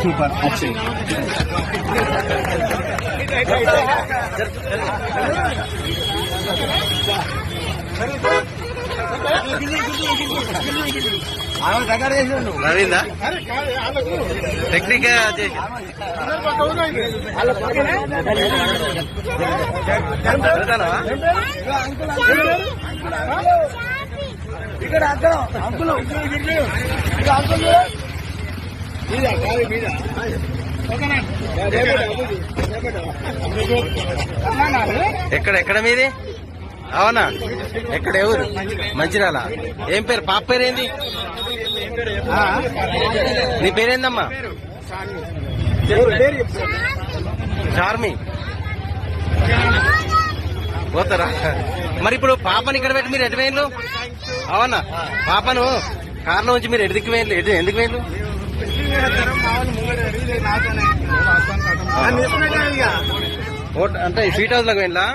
Super अच्छे నవీందా technique ఇక్కడ అక్కడ అంకులు అంకుల్ ఎక్కడ మీది? అవునా, ఎక్కడ ఎవరు? మంచిర్యాల. ఏం పేరు? పాప పేరేంది? నీ పేరేందమ్మా? చార్మి. పోతారా మరి? ఇప్పుడు పాపని ఇక్కడ పెట్టి మీరు ఎటు వేయండు? అవునా, పాపను కార్లో ఉంచి మీరు ఎటు దిక్కు వేయండి? ఎందుకు వేయండు? అంటే స్వీట్ హౌస్ లోకి వెళ్ళా?